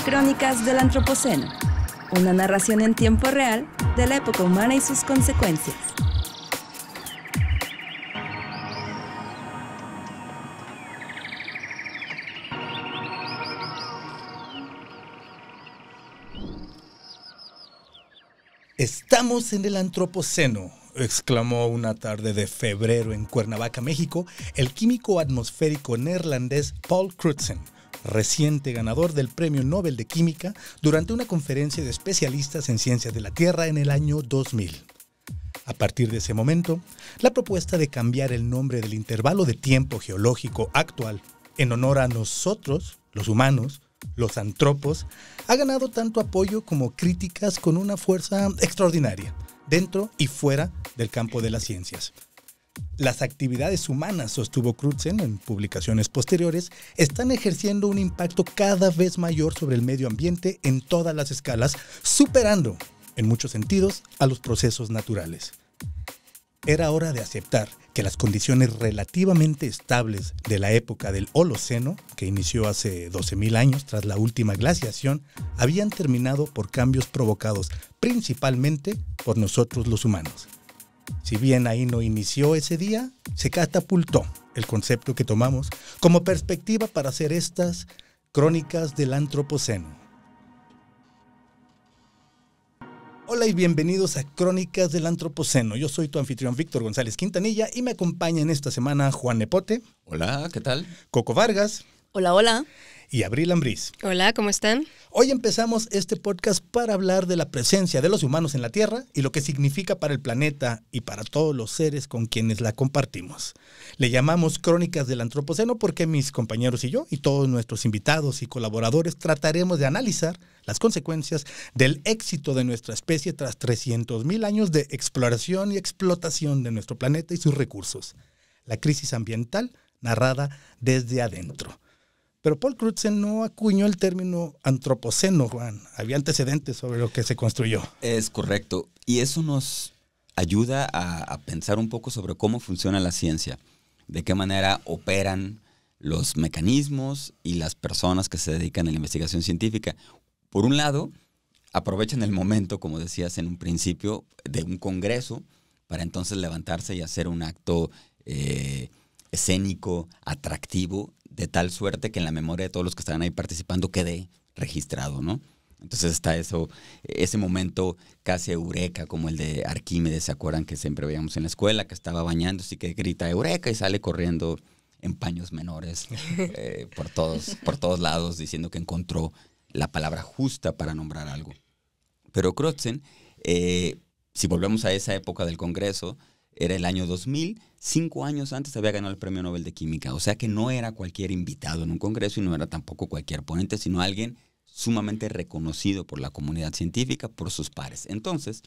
Crónicas del Antropoceno, una narración en tiempo real de la época humana y sus consecuencias. Estamos en el Antropoceno, exclamó una tarde de febrero en Cuernavaca, México, el químico atmosférico neerlandés Paul Crutzen, reciente ganador del Premio Nobel de Química durante una conferencia de especialistas en ciencias de la Tierra en el año 2000. A partir de ese momento, la propuesta de cambiar el nombre del intervalo de tiempo geológico actual en honor a nosotros, los humanos, los antropos, ha ganado tanto apoyo como críticas con una fuerza extraordinaria, dentro y fuera del campo de las ciencias. Las actividades humanas, sostuvo Crutzen en publicaciones posteriores, están ejerciendo un impacto cada vez mayor sobre el medio ambiente en todas las escalas, superando, en muchos sentidos, a los procesos naturales. Era hora de aceptar que las condiciones relativamente estables de la época del Holoceno, que inició hace 12.000 años tras la última glaciación, habían terminado por cambios provocados principalmente por nosotros los humanos. Si bien ahí no inició ese día, se catapultó el concepto que tomamos como perspectiva para hacer estas Crónicas del Antropoceno. Hola y bienvenidos a Crónicas del Antropoceno. Yo soy tu anfitrión Víctor González Quintanilla y me acompaña en esta semana Juan Nepote. Hola, ¿qué tal? Coco Vargas. Hola, hola. Y Abril Ambriz. Hola, ¿cómo están? Hoy empezamos este podcast para hablar de la presencia de los humanos en la Tierra y lo que significa para el planeta y para todos los seres con quienes la compartimos. Le llamamos Crónicas del Antropoceno porque mis compañeros y yo y todos nuestros invitados y colaboradores trataremos de analizar las consecuencias del éxito de nuestra especie tras 300.000 años de exploración y explotación de nuestro planeta y sus recursos. La crisis ambiental narrada desde adentro. Pero Paul Crutzen no acuñó el término antropoceno, Juan. Había antecedentes sobre lo que se construyó. Es correcto. Y eso nos ayuda a pensar un poco sobre cómo funciona la ciencia, de qué manera operan los mecanismos y las personas que se dedican a la investigación científica. Por un lado, aprovechan el momento, como decías en un principio, de un congreso para entonces levantarse y hacer un acto escénico, atractivo, de tal suerte que en la memoria de todos los que estaban ahí participando quede registrado, ¿no? Entonces está eso, ese momento casi eureka, como el de Arquímedes, ¿se acuerdan que siempre veíamos en la escuela? Que estaba bañándose y que grita eureka y sale corriendo en paños menores por todos lados diciendo que encontró la palabra justa para nombrar algo. Pero Crutzen, si volvemos a esa época del Congreso, era el año 2000, 5 años antes había ganado el Premio Nobel de Química. O sea que no era cualquier invitado en un congreso y no era tampoco cualquier ponente, sino alguien sumamente reconocido por la comunidad científica, por sus pares. Entonces,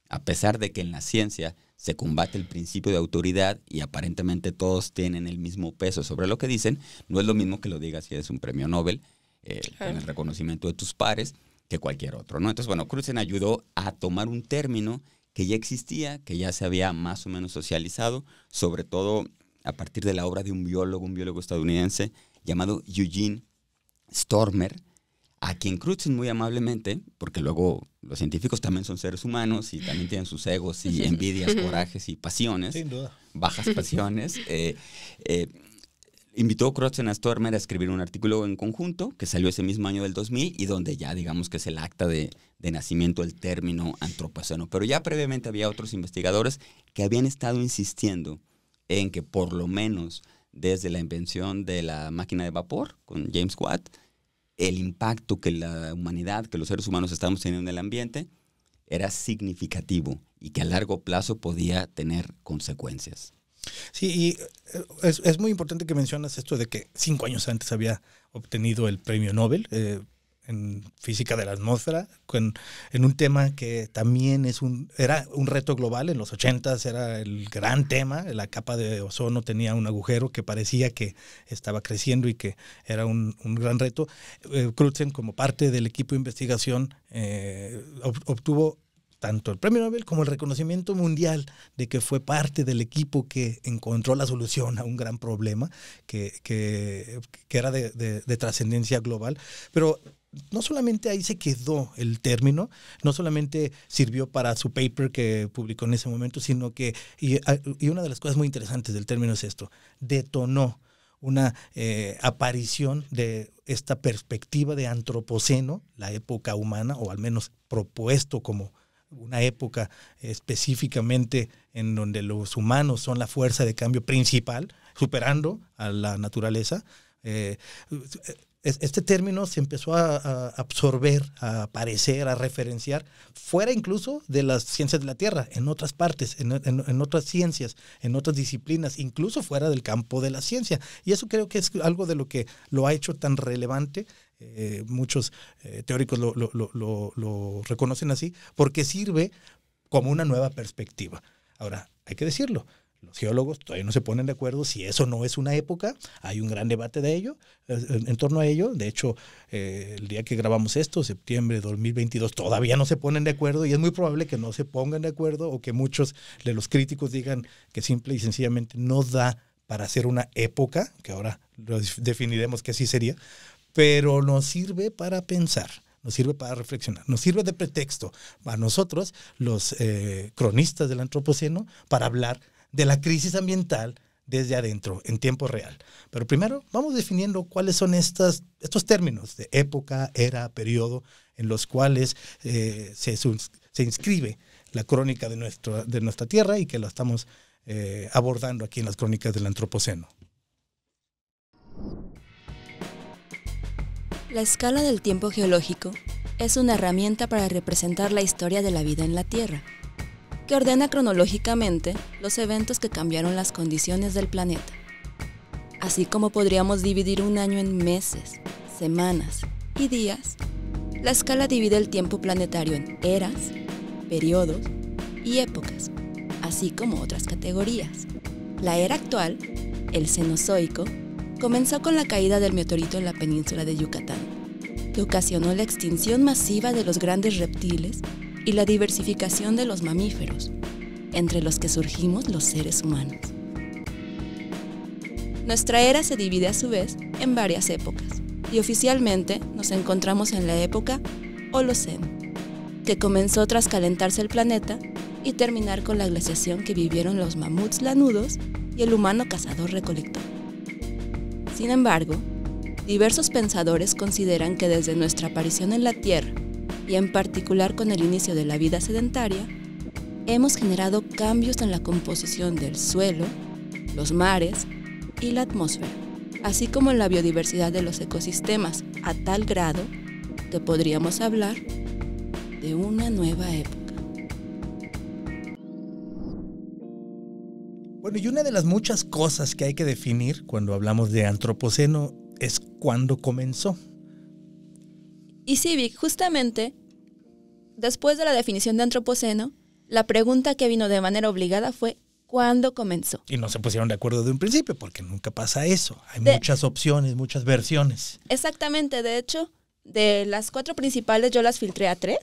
a pesar de que en la ciencia se combate el principio de autoridad y aparentemente todos tienen el mismo peso sobre lo que dicen, no es lo mismo que lo digas si es un premio Nobel, con el reconocimiento de tus pares, que cualquier otro, ¿no? Entonces, bueno, Crutzen ayudó a tomar un término que ya existía, que ya se había más o menos socializado, sobre todo a partir de la obra de un biólogo estadounidense llamado Eugene Stormer, a quien Crutzen muy amablemente, porque luego los científicos también son seres humanos y también tienen sus egos y envidias, corajes y pasiones, sin duda, bajas pasiones, invitó Crutzen a Stormer a escribir un artículo en conjunto que salió ese mismo año del 2000 y donde ya digamos que es el acta de nacimiento del término antropoceno. Pero ya previamente había otros investigadores que habían estado insistiendo en que por lo menos desde la invención de la máquina de vapor con James Watt, el impacto que la humanidad, que los seres humanos estamos teniendo en el ambiente era significativo y que a largo plazo podía tener consecuencias. Sí, y es muy importante que mencionas esto de que 5 años antes había obtenido el premio Nobel en física de la atmósfera, en un tema que también era un reto global. En los 80s era el gran tema. La capa de ozono tenía un agujero que parecía que estaba creciendo y que era un gran reto. Crutzen, como parte del equipo de investigación, obtuvo tanto el premio Nobel como el reconocimiento mundial de que fue parte del equipo que encontró la solución a un gran problema que era de trascendencia global. Pero no solamente ahí se quedó el término, no solamente sirvió para su paper que publicó en ese momento, sino que, y una de las cosas muy interesantes del término es esto, detonó una aparición de esta perspectiva de antropoceno, la época humana, o al menos propuesto como una época específicamente en donde los humanos son la fuerza de cambio principal, superando a la naturaleza. Este término se empezó a absorber, a aparecer, a referenciar, fuera incluso de las ciencias de la Tierra, en otras partes, en otras ciencias, en otras disciplinas, incluso fuera del campo de la ciencia. Y eso creo que es algo de lo que lo ha hecho tan relevante. Muchos teóricos lo reconocen así, porque sirve como una nueva perspectiva. Ahora, hay que decirlo, los geólogos todavía no se ponen de acuerdo si eso no es una época. Hay un gran debate de ello, en torno a ello. De hecho, el día que grabamos esto, septiembre de 2022, todavía no se ponen de acuerdo y es muy probable que no se pongan de acuerdo o que muchos de los críticos digan que simple y sencillamente no da para hacer una época, que ahora lo definiremos que así sería, pero nos sirve para pensar. Nos sirve para reflexionar, nos sirve de pretexto a nosotros, los cronistas del antropoceno, para hablar de la crisis ambiental desde adentro, en tiempo real. Pero primero vamos definiendo cuáles son estos términos de época, era, periodo, en los cuales se inscribe la crónica de nuestra tierra y que la estamos abordando aquí en las crónicas del antropoceno. La escala del tiempo geológico es una herramienta para representar la historia de la vida en la Tierra, que ordena cronológicamente los eventos que cambiaron las condiciones del planeta. Así como podríamos dividir un año en meses, semanas y días, la escala divide el tiempo planetario en eras, periodos y épocas, así como otras categorías. La era actual, el Cenozoico, comenzó con la caída del meteorito en la península de Yucatán, que ocasionó la extinción masiva de los grandes reptiles y la diversificación de los mamíferos, entre los que surgimos los seres humanos. Nuestra era se divide a su vez en varias épocas, y oficialmente nos encontramos en la época Holoceno, que comenzó tras calentarse el planeta y terminar con la glaciación que vivieron los mamuts lanudos y el humano cazador-recolector. Sin embargo, diversos pensadores consideran que desde nuestra aparición en la Tierra, y en particular con el inicio de la vida sedentaria, hemos generado cambios en la composición del suelo, los mares y la atmósfera, así como en la biodiversidad de los ecosistemas, a tal grado que podríamos hablar de una nueva época. Bueno, y una de las muchas cosas que hay que definir cuando hablamos de antropoceno es cuándo comenzó. Y sí, Vic, justamente, después de la definición de antropoceno, la pregunta que vino de manera obligada fue ¿cuándo comenzó? Y no se pusieron de acuerdo de un principio, porque nunca pasa eso. Hay muchas opciones, muchas versiones. Exactamente, de hecho, de las 4 principales yo las filtré a 3,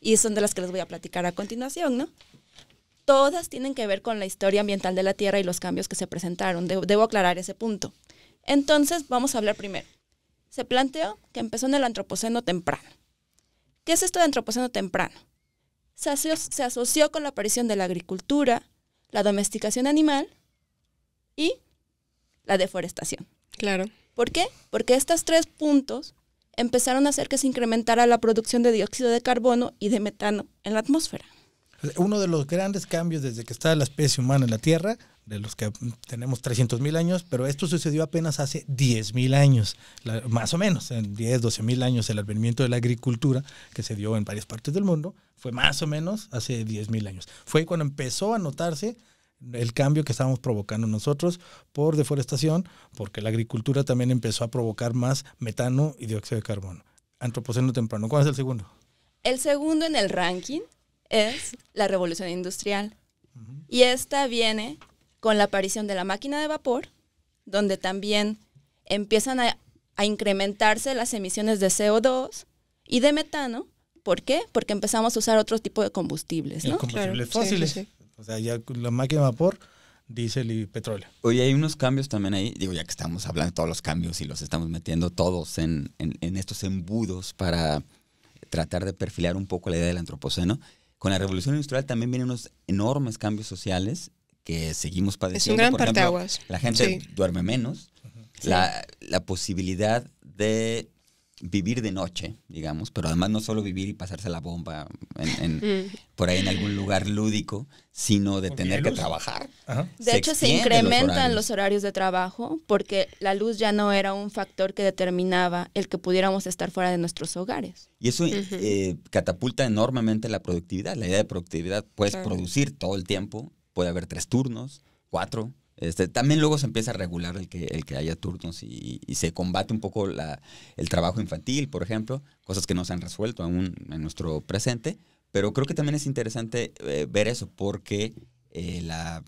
y son de las que les voy a platicar a continuación, ¿no? Todas tienen que ver con la historia ambiental de la Tierra y los cambios que se presentaron. Debo aclarar ese punto. Entonces, vamos a hablar primero. Se planteó que empezó en el antropoceno temprano. ¿Qué es esto de antropoceno temprano? Se asoció con la aparición de la agricultura, la domesticación animal y la deforestación. Claro. ¿Por qué? Porque estos 3 puntos empezaron a hacer que se incrementara la producción de dióxido de carbono y de metano en la atmósfera. Uno de los grandes cambios desde que está la especie humana en la Tierra, de los que tenemos 300,000 años, pero esto sucedió apenas hace 10,000 años, más o menos, en 10, 12,000 años, el advenimiento de la agricultura, que se dio en varias partes del mundo, fue más o menos hace 10,000 años. Fue cuando empezó a notarse el cambio que estábamos provocando nosotros por deforestación, porque la agricultura también empezó a provocar más metano y dióxido de carbono. Antropoceno temprano. ¿Cuál es el segundo? El segundo en el ranking es la revolución industrial. Y esta viene con la aparición de la máquina de vapor, donde también empiezan a incrementarse las emisiones de CO2 y de metano. ¿Por qué? Porque empezamos a usar otro tipo de combustibles, ¿no? Combustibles Claro, fósiles. sí. O sea, ya la máquina de vapor diésel y petróleo. Oye, hay unos cambios también ahí, digo, ya que estamos hablando de todos los cambios y los estamos metiendo todos en estos embudos para tratar de perfilar un poco la idea del antropoceno. Con la revolución industrial también vienen unos enormes cambios sociales que seguimos padeciendo. Es un gran Por ejemplo, parteaguas. la gente Sí. duerme menos. Sí. La posibilidad de vivir de noche, digamos, pero además no solo vivir y pasarse la bomba por ahí en algún lugar lúdico, sino de Porque tener hay que luz. trabajar. Ajá. De hecho, se extienden incrementan los horarios de trabajo porque la luz ya no era un factor que determinaba el que pudiéramos estar fuera de nuestros hogares. Y eso catapulta enormemente la productividad. La idea de productividad, puedes Claro. producir todo el tiempo, puede haber 3 turnos, 4. También luego se empieza a regular el que haya turnos y se combate un poco el trabajo infantil, por ejemplo, cosas que no se han resuelto aún en nuestro presente. Pero creo que también es interesante ver eso porque la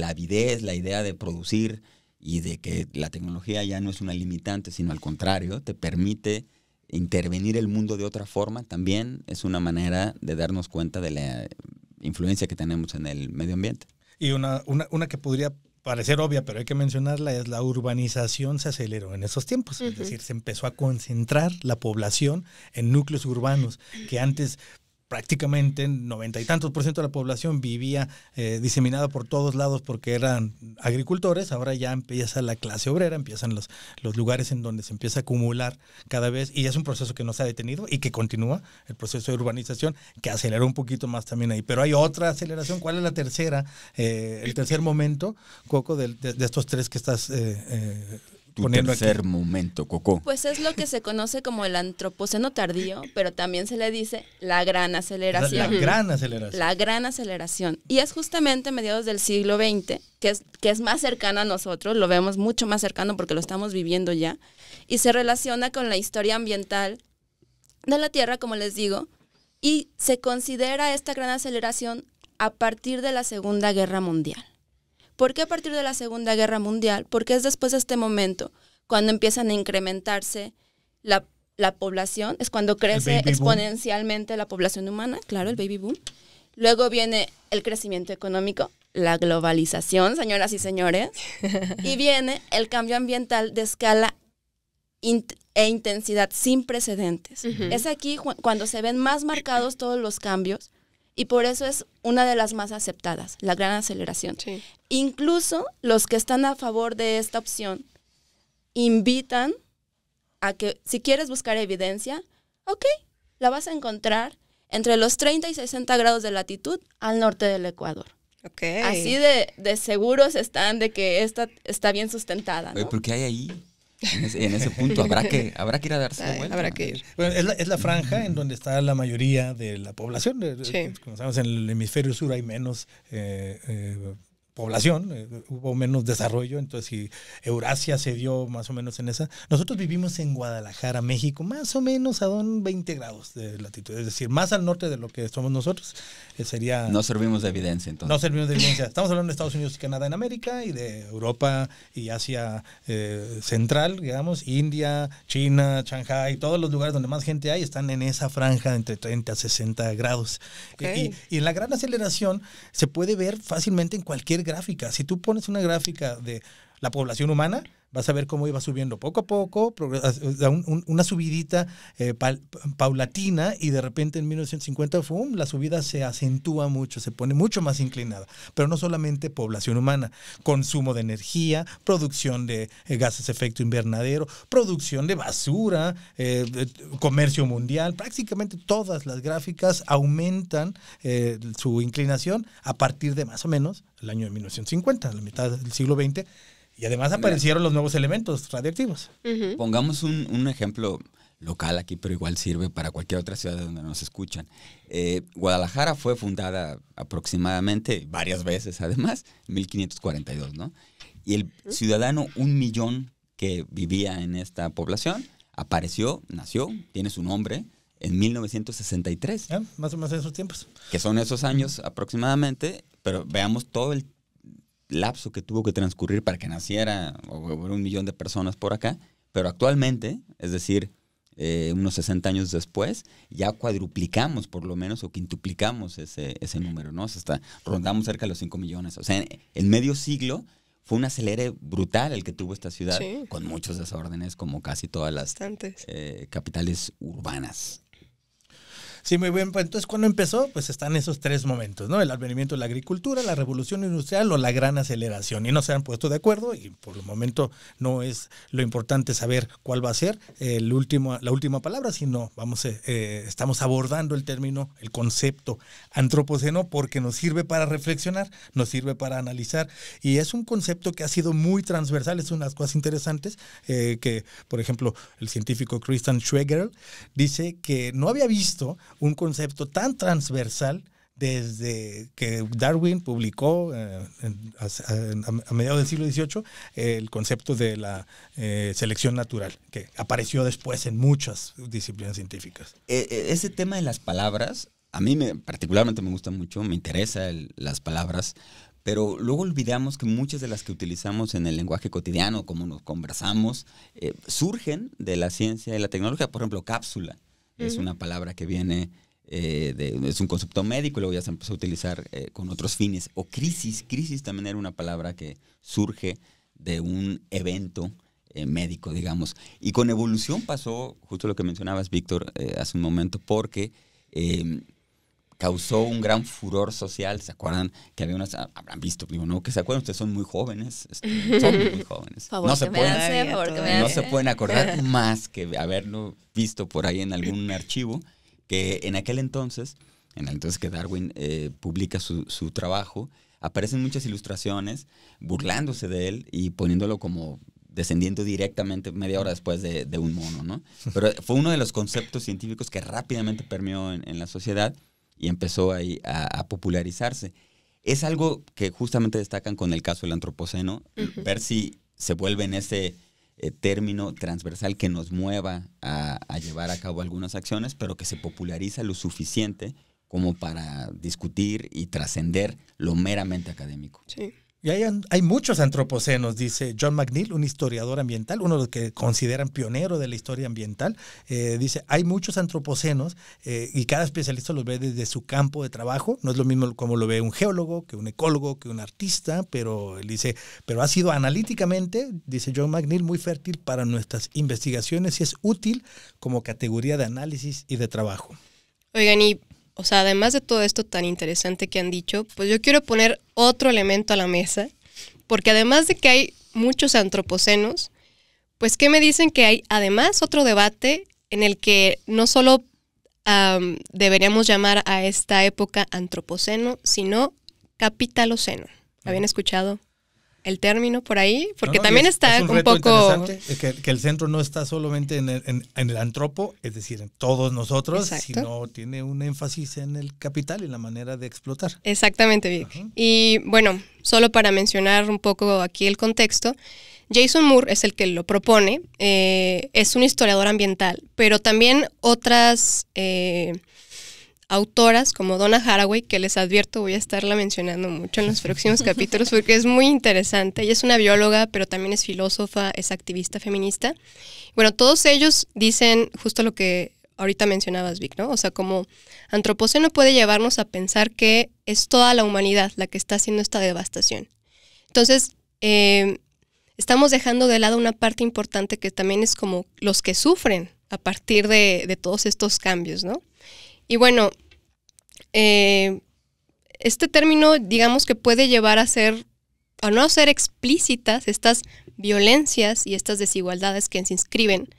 avidez, la idea de producir y de que la tecnología ya no es una limitante, sino al contrario, te permite intervenir el mundo de otra forma, también es una manera de darnos cuenta de la influencia que tenemos en el medio ambiente. Y una que podría parecer obvia, pero hay que mencionarla, es la urbanización se aceleró en esos tiempos. Es decir, se empezó a concentrar la población en núcleos urbanos que antes prácticamente 90 y tantos % de la población vivía diseminada por todos lados porque eran agricultores. Ahora ya empieza la clase obrera, empiezan los lugares en donde se empieza a acumular cada vez, y es un proceso que no se ha detenido y que continúa, el proceso de urbanización, que aceleró un poquito más también ahí. Pero hay otra aceleración. ¿Cuál es la tercera? El tercer momento, Coco, de estos tres que estás Tu poniendo tercer aquí. momento, Coco. Pues es lo que se conoce como el antropoceno tardío, pero también se le dice la gran aceleración. La gran aceleración. La gran aceleración. Y es justamente a mediados del siglo XX, que es más cercano a nosotros, lo vemos mucho más cercano porque lo estamos viviendo ya, y se relaciona con la historia ambiental de la Tierra, como les digo, y se considera esta gran aceleración a partir de la Segunda Guerra Mundial. ¿Por qué a partir de la Segunda Guerra Mundial? Porque es después de este momento cuando empiezan a incrementarse la población, es cuando crece exponencialmente la población humana, claro, el baby boom. Luego viene el crecimiento económico, la globalización, señoras y señores, y viene el cambio ambiental de escala e intensidad sin precedentes. Es aquí cuando se ven más marcados todos los cambios, y por eso es una de las más aceptadas, la gran aceleración. Sí. Incluso los que están a favor de esta opción invitan a que si quieres buscar evidencia, ok, la vas a encontrar entre los 30 y 60 grados de latitud al norte del Ecuador. Okay. Así de seguros están de que esta está bien sustentada, ¿no? Oye, ¿pero qué hay ahí? En ese punto habrá que ir a darse la vuelta. Habrá que ir. Bueno, es la franja en donde está la mayoría de la población. Sí. Como sabemos, en el hemisferio sur hay menos población, hubo menos desarrollo, entonces si Eurasia se dio más o menos en esa. Nosotros vivimos en Guadalajara, México, más o menos a 20 grados de latitud, es decir, más al norte de lo que somos nosotros. Sería... No servimos de evidencia, entonces. No servimos de evidencia. Estamos hablando de Estados Unidos y Canadá en América, y de Europa y Asia central, digamos, India, China, Shanghái, todos los lugares donde más gente hay están en esa franja de entre 30 a 60 grados. Okay. Y en la gran aceleración se puede ver fácilmente en cualquier gráfica. Si tú pones una gráfica de la población humana, vas a ver cómo iba subiendo poco a poco, una subidita paulatina, y de repente en 1950, ¡fum!, la subida se acentúa mucho, se pone mucho más inclinada. Pero no solamente población humana, consumo de energía, producción de gases de efecto invernadero, producción de basura, comercio mundial, prácticamente todas las gráficas aumentan su inclinación a partir de más o menos el año de 1950, la mitad del siglo XX. Y además aparecieron los nuevos elementos radioactivos. Pongamos un ejemplo local aquí, pero igual sirve para cualquier otra ciudad de donde nos escuchan. Guadalajara fue fundada aproximadamente, varias veces además, en 1542, ¿no? Y el ciudadano 1 millón que vivía en esta población nació, tiene su nombre, en 1963. Más o menos en esos tiempos. Que son esos años aproximadamente, pero veamos todo el lapso que tuvo que transcurrir para que naciera 1 millón de personas por acá, pero actualmente, es decir, unos 60 años después, ya cuadruplicamos por lo menos o quintuplicamos ese número, ¿no? O sea, hasta rondamos cerca de los 5 millones. O sea, en medio siglo fue un acelere brutal el que tuvo esta ciudad, sí, con muchos desórdenes, como casi todas las capitales urbanas. Sí, muy bien. Pues entonces, ¿cuándo empezó? Pues están esos tres momentos, ¿no? El advenimiento de la agricultura, la revolución industrial o la gran aceleración. Y no se han puesto de acuerdo y por el momento no es lo importante saber cuál va a ser la última palabra, sino estamos abordando el término, el concepto antropoceno porque nos sirve para reflexionar, nos sirve para analizar y es un concepto que ha sido muy transversal. Es unas cosas interesantes que, por ejemplo, el científico Christian Schweigel dice que no había visto un concepto tan transversal desde que Darwin publicó a mediados del siglo XVIII el concepto de la selección natural, que apareció después en muchas disciplinas científicas. Ese tema de las palabras, a mí particularmente me gusta mucho, me interesan las palabras, pero luego olvidamos que muchas de las que utilizamos en el lenguaje cotidiano, como nos conversamos, surgen de la ciencia y la tecnología. Por ejemplo, cápsula. Es una palabra que viene, es un concepto médico y luego ya se empezó a utilizar con otros fines. O crisis. Crisis también era una palabra que surge de un evento médico, digamos. Y con evolución pasó justo lo que mencionabas, Víctor, hace un momento, porque causó un gran furor social. ¿Se acuerdan que había unas, habrán visto, digo, no, que se acuerdan, ustedes son muy jóvenes, son muy jóvenes. No se pueden acordar más que haberlo visto por ahí en algún archivo, que en aquel entonces que Darwin publica su trabajo, aparecen muchas ilustraciones burlándose de él y poniéndolo como descendiendo directamente media hora después de un mono, ¿no? Pero fue uno de los conceptos científicos que rápidamente permeó en la sociedad y empezó ahí a popularizarse. Es algo que justamente destacan con el caso del antropoceno, ver si se vuelve en ese término transversal que nos mueva a llevar a cabo algunas acciones, pero que se populariza lo suficiente como para discutir y trascender lo meramente académico. Sí. Y hay muchos antropocenos, dice John McNeill, un historiador ambiental, uno de los que consideran pionero de la historia ambiental. Dice, hay muchos antropocenos y cada especialista los ve desde su campo de trabajo. No es lo mismo como lo ve un geólogo, que un ecólogo, que un artista, pero él dice, pero ha sido analíticamente, dice John McNeill, muy fértil para nuestras investigaciones y es útil como categoría de análisis y de trabajo. Oigan, o sea, además de todo esto tan interesante que han dicho, pues yo quiero poner otro elemento a la mesa, porque además de que hay muchos antropocenos, pues ¿qué me dicen que hay además otro debate en el que no solo deberíamos llamar a esta época antropoceno, sino capitaloceno? ¿Habían escuchado el término por ahí? Porque también está un un poco interesante que el centro no está solamente en el antropo, es decir, en todos nosotros, exacto, sino tiene un énfasis en el capital y la manera de explotar. Exactamente, Vic. Y bueno, solo para mencionar un poco aquí el contexto, Jason Moore es el que lo propone, es un historiador ambiental, pero también otras autoras como Donna Haraway, que les advierto voy a estarla mencionando mucho en los próximos capítulos porque es muy interesante. Ella es una bióloga, pero también es filósofa, es activista feminista. Bueno, todos ellos dicen justo lo que ahorita mencionabas, Vic, ¿no? O sea, como antropoceno puede llevarnos a pensar que es toda la humanidad la que está haciendo esta devastación. Entonces, estamos dejando de lado una parte importante que también es como los que sufren a partir de todos estos cambios, ¿no? Y bueno, este término, digamos que puede llevar a no ser explícitas estas violencias y estas desigualdades que se inscriben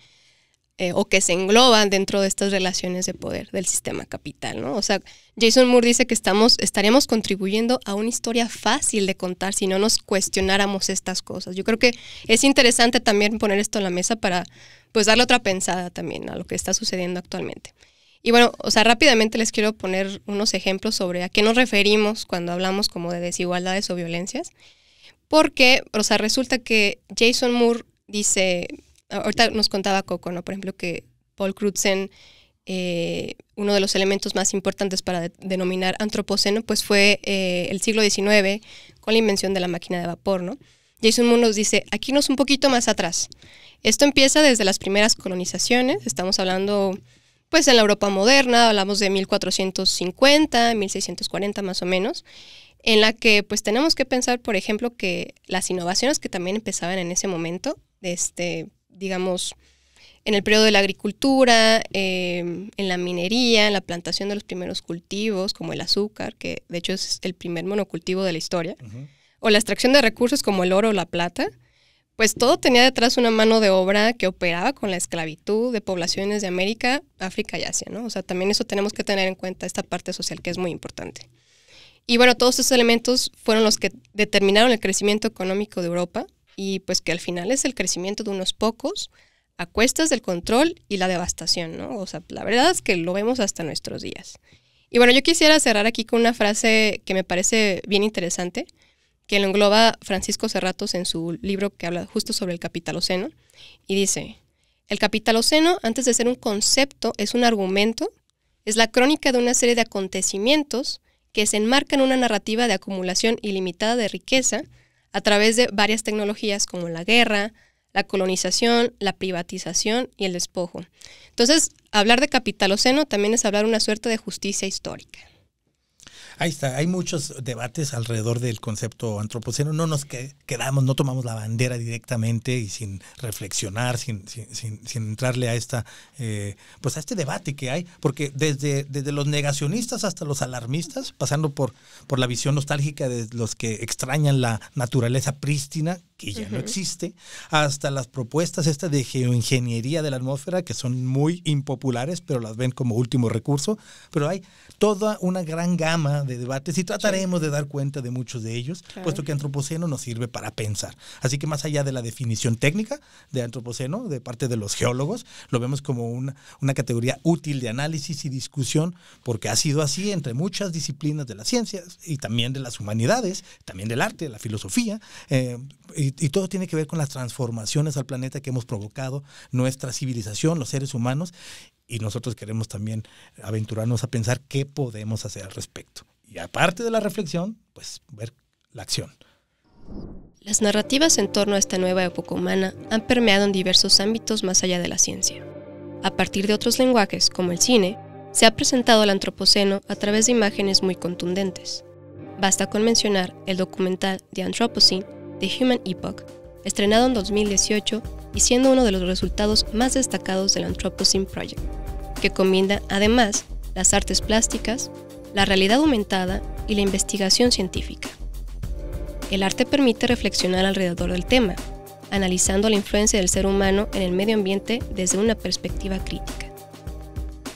o que se engloban dentro de estas relaciones de poder del sistema capital, ¿no? O sea, Jason Moore dice que estaríamos contribuyendo a una historia fácil de contar si no nos cuestionáramos estas cosas. Yo creo que es interesante también poner esto en la mesa para pues darle otra pensada también a lo que está sucediendo actualmente. Y bueno, o sea, rápidamente les quiero poner unos ejemplos sobre a qué nos referimos cuando hablamos como de desigualdades o violencias. Porque, o sea, resulta que Jason Moore dice, ahorita nos contaba Coco, ¿no? Por ejemplo, que Paul Crutzen, uno de los elementos más importantes para denominar antropoceno, pues fue el siglo XIX con la invención de la máquina de vapor, ¿no? Jason Moore nos dice, aquí nos un poquito más atrás. Esto empieza desde las primeras colonizaciones, estamos hablando pues en la Europa moderna, hablamos de 1450, 1640 más o menos, en la que pues tenemos que pensar, por ejemplo, que las innovaciones que también empezaban en ese momento, digamos, en el periodo de la agricultura, en la minería, en la plantación de los primeros cultivos, como el azúcar, que de hecho es el primer monocultivo de la historia, o la extracción de recursos como el oro o la plata, pues todo tenía detrás una mano de obra que operaba con la esclavitud de poblaciones de América, África y Asia, ¿no? O sea, también eso tenemos que tener en cuenta, esta parte social que es muy importante. Y bueno, todos estos elementos fueron los que determinaron el crecimiento económico de Europa y pues que al final es el crecimiento de unos pocos a cuestas del control y la devastación, ¿no? O sea, la verdad es que lo vemos hasta nuestros días. Y bueno, yo quisiera cerrar aquí con una frase que me parece bien interesante, que lo engloba Francisco Serratos en su libro que habla justo sobre el capitaloceno, y dice: el capitaloceno, antes de ser un concepto, es un argumento, es la crónica de una serie de acontecimientos que se enmarca en una narrativa de acumulación ilimitada de riqueza a través de varias tecnologías como la guerra, la colonización, la privatización y el despojo. Entonces, hablar de capitaloceno también es hablar una suerte de justicia histórica. Ahí está, hay muchos debates alrededor del concepto antropoceno. No nos quedamos, no tomamos la bandera directamente y sin reflexionar, sin entrarle a pues a este debate que hay, porque desde los negacionistas hasta los alarmistas, pasando por la visión nostálgica de los que extrañan la naturaleza prístina, que ya no existe, hasta las propuestas estas de geoingeniería de la atmósfera, que son muy impopulares, pero las ven como último recurso. Pero hay toda una gran gama de debates y trataremos de dar cuenta de muchos de ellos, puesto que antropoceno nos sirve para pensar. Así que más allá de la definición técnica de antropoceno, de parte de los geólogos, lo vemos como una categoría útil de análisis y discusión, porque ha sido así entre muchas disciplinas de las ciencias y también de las humanidades, también del arte, la filosofía, y todo tiene que ver con las transformaciones al planeta que hemos provocado nuestra civilización, los seres humanos, y nosotros queremos también aventurarnos a pensar qué podemos hacer al respecto. Y aparte de la reflexión, pues ver la acción. Las narrativas en torno a esta nueva época humana han permeado en diversos ámbitos más allá de la ciencia. A partir de otros lenguajes, como el cine, se ha presentado al antropoceno a través de imágenes muy contundentes. Basta con mencionar el documental The Anthropocene, The Human Epoch, estrenado en 2018 y siendo uno de los resultados más destacados del Anthropocene Project, que combina además las artes plásticas, la realidad aumentada y la investigación científica. El arte permite reflexionar alrededor del tema, analizando la influencia del ser humano en el medio ambiente desde una perspectiva crítica.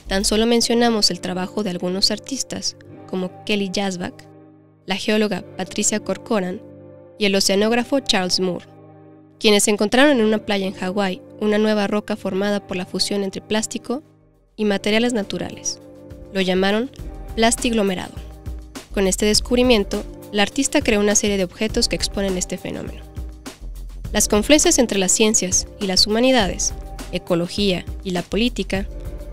Tan solo mencionamos el trabajo de algunos artistas como Kelly Jasbach, la geóloga Patricia Corcoran y el oceanógrafo Charles Moore, quienes encontraron en una playa en Hawái una nueva roca formada por la fusión entre plástico y materiales naturales. Lo llamaron plastiglomerado. Con este descubrimiento, la artista creó una serie de objetos que exponen este fenómeno. Las confluencias entre las ciencias y las humanidades, ecología y la política,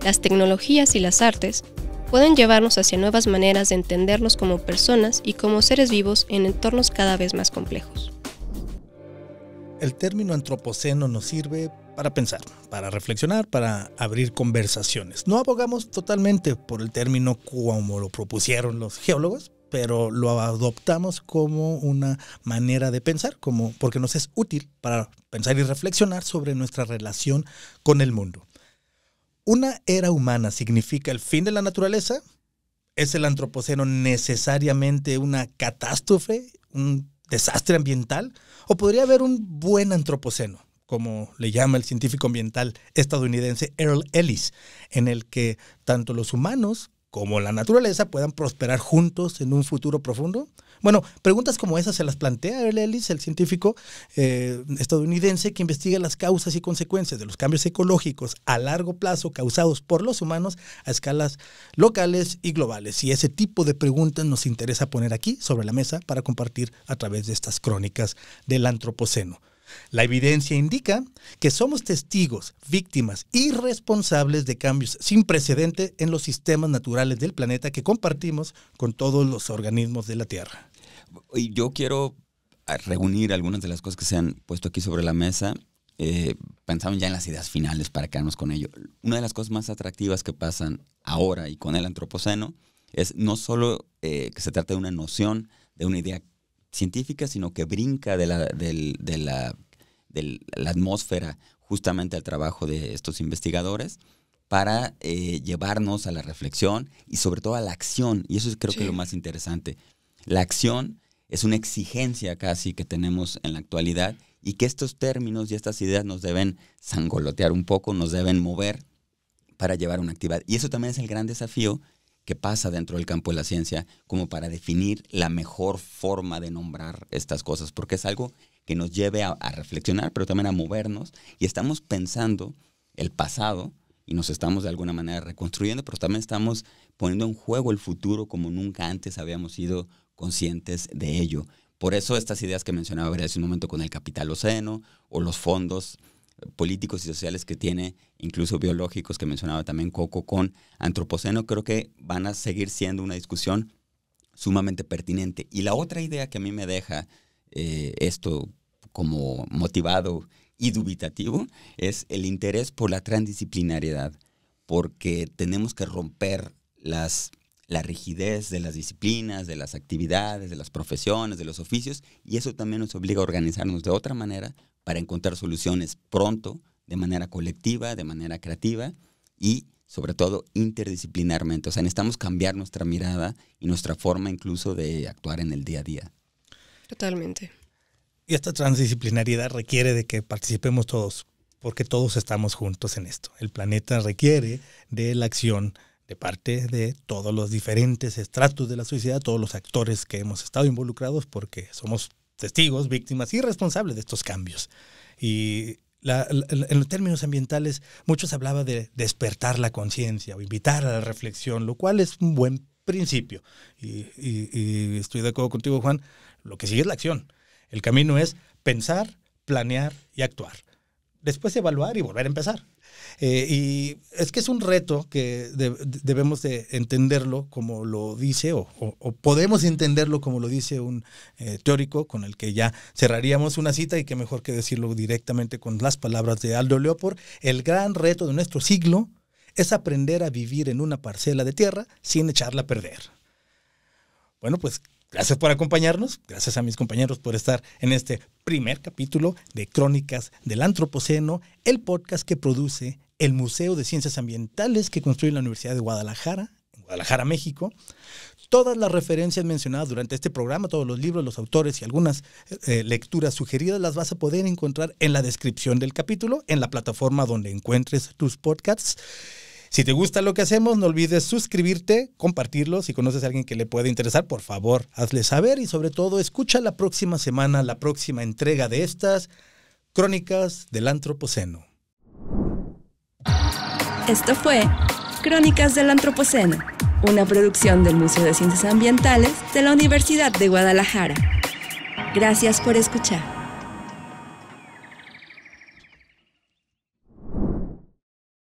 las tecnologías y las artes, pueden llevarnos hacia nuevas maneras de entendernos como personas y como seres vivos en entornos cada vez más complejos. El término antropoceno nos sirve para pensar, para reflexionar, para abrir conversaciones. No abogamos totalmente por el término como lo propusieron los geólogos, pero lo adoptamos como una manera de pensar, porque nos es útil para pensar y reflexionar sobre nuestra relación con el mundo. ¿Una era humana significa el fin de la naturaleza? ¿Es el antropoceno necesariamente una catástrofe, un desastre ambiental? ¿O podría haber un buen antropoceno, como le llama el científico ambiental estadounidense Earl Ellis, en el que tanto los humanos como la naturaleza puedan prosperar juntos en un futuro profundo? Bueno, preguntas como esas se las plantea Earl Ellis, el científico estadounidense que investiga las causas y consecuencias de los cambios ecológicos a largo plazo causados por los humanos a escalas locales y globales. Y ese tipo de preguntas nos interesa poner aquí sobre la mesa para compartir a través de estas crónicas del antropoceno. La evidencia indica que somos testigos, víctimas y responsables de cambios sin precedente en los sistemas naturales del planeta que compartimos con todos los organismos de la Tierra. Y yo quiero reunir algunas de las cosas que se han puesto aquí sobre la mesa pensaban ya en las ideas finales para quedarnos con ello. Una de las cosas más atractivas que pasan ahora y con el Antropoceno es no solo que se trata de una noción, de una idea científica, sino que brinca de la atmósfera justamente al trabajo de estos investigadores para llevarnos a la reflexión y sobre todo a la acción. Y eso creo que es lo más interesante. La acción es una exigencia casi que tenemos en la actualidad y que estos términos y estas ideas nos deben sangolotear un poco, nos deben mover para llevar una actividad. Y eso también es el gran desafío que pasa dentro del campo de la ciencia, como para definir la mejor forma de nombrar estas cosas, porque es algo que nos lleve a reflexionar, pero también a movernos, y estamos pensando el pasado, y nos estamos de alguna manera reconstruyendo, pero también estamos poniendo en juego el futuro como nunca antes habíamos sido conscientes de ello. Por eso estas ideas que mencionaba hace un momento con el capitaloceno, o los fondos políticos y sociales que tiene, incluso biológicos que mencionaba también Coco con Antropoceno, creo que van a seguir siendo una discusión sumamente pertinente. Y la otra idea que a mí me deja esto como motivado y dubitativo es el interés por la transdisciplinariedad, porque tenemos que romper la rigidez de las disciplinas, de las actividades, de las profesiones, de los oficios, y eso también nos obliga a organizarnos de otra manera para encontrar soluciones pronto, de manera colectiva, de manera creativa y sobre todo interdisciplinarmente. O sea, necesitamos cambiar nuestra mirada y nuestra forma incluso de actuar en el día a día. Totalmente. Y esta transdisciplinariedad requiere de que participemos todos, porque todos estamos juntos en esto. El planeta requiere de la acción de parte de todos los diferentes estratos de la sociedad, todos los actores que hemos estado involucrados, porque somos testigos, víctimas y responsables de estos cambios. Y en los términos ambientales, muchos hablaban de despertar la conciencia o invitar a la reflexión, lo cual es un buen principio. Y estoy de acuerdo contigo, Juan, lo que sigue es la acción. El camino es pensar, planear y actuar. Después evaluar y volver a empezar. Y es que es un reto que debemos de entenderlo como lo dice, o podemos entenderlo como lo dice un teórico con el que ya cerraríamos una cita, y que mejor que decirlo directamente con las palabras de Aldo Leopold. El gran reto de nuestro siglo es aprender a vivir en una parcela de tierra sin echarla a perder. Bueno, pues gracias por acompañarnos, gracias a mis compañeros por estar en este primer capítulo de Crónicas del Antropoceno, el podcast que produce el Museo de Ciencias Ambientales que construye la Universidad de Guadalajara, en Guadalajara, México. Todas las referencias mencionadas durante este programa, todos los libros, los autores y algunas lecturas sugeridas las vas a poder encontrar en la descripción del capítulo, en la plataforma donde encuentres tus podcasts. Si te gusta lo que hacemos, no olvides suscribirte, compartirlo. Si conoces a alguien que le puede interesar, por favor, hazle saber. Y sobre todo, escucha la próxima semana la próxima entrega de estas Crónicas del Antropoceno. Esto fue Crónicas del Antropoceno, una producción del Museo de Ciencias Ambientales de la Universidad de Guadalajara. Gracias por escuchar.